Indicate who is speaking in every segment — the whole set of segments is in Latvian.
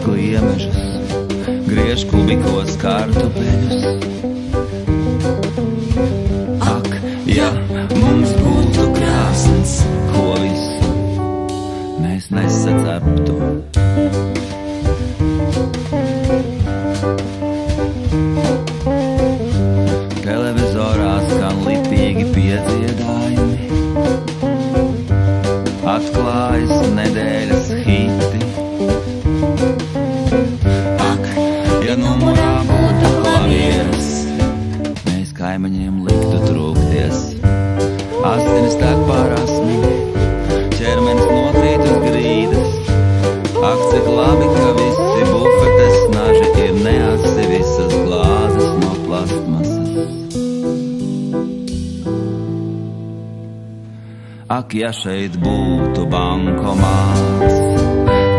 Speaker 1: gliemežus, griež kubikos kartupeļus. Ak, ja mums būtu krāsns, ko visu mēs nesaceptu. Televizorā skan lipīgi piedziedājumi, atklājas nedēļas hiti. Ak, ja numurā būtu klavieres, mēs kaimiņiem liktu trūkties. Asinis tek pār asmeni, ķermenis nokrīt uz grīdas. Ak, cik labi, ka visi bufetes naži ir neasi, visas glāzes no plastmasas. Ak, ja šeit būtu bankomāts,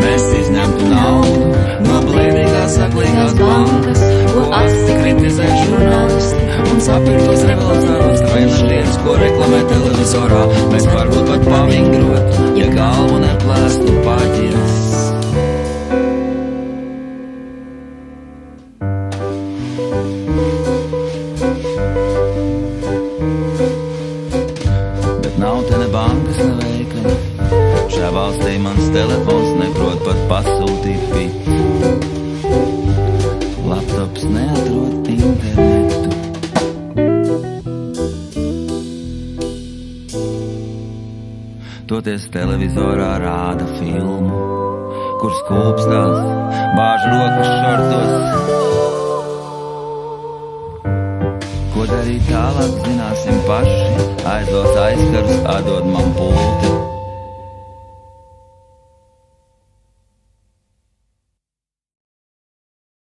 Speaker 1: mēs izņemtu naudu no blēdīgās aklīgās bankas, ko asi kritizē žurnālisti un sapirtos revolucionāros krājumšķietus, ko reklamē televizorā. Mēs varbūt pat pavingrotu, ja galvu neplēstu paģiras. Nav te ne bankas, ne veikali. Šajā valstī mans telefons neprot pat pasūtīt pitu. Laptops neatrod internetu. Toties televizorā rāda filmu, kur skūpstās, bāž rokas šortos. Ko darīt tālāk, zināsim paši, aizdos aizkarus, atdod man pulti.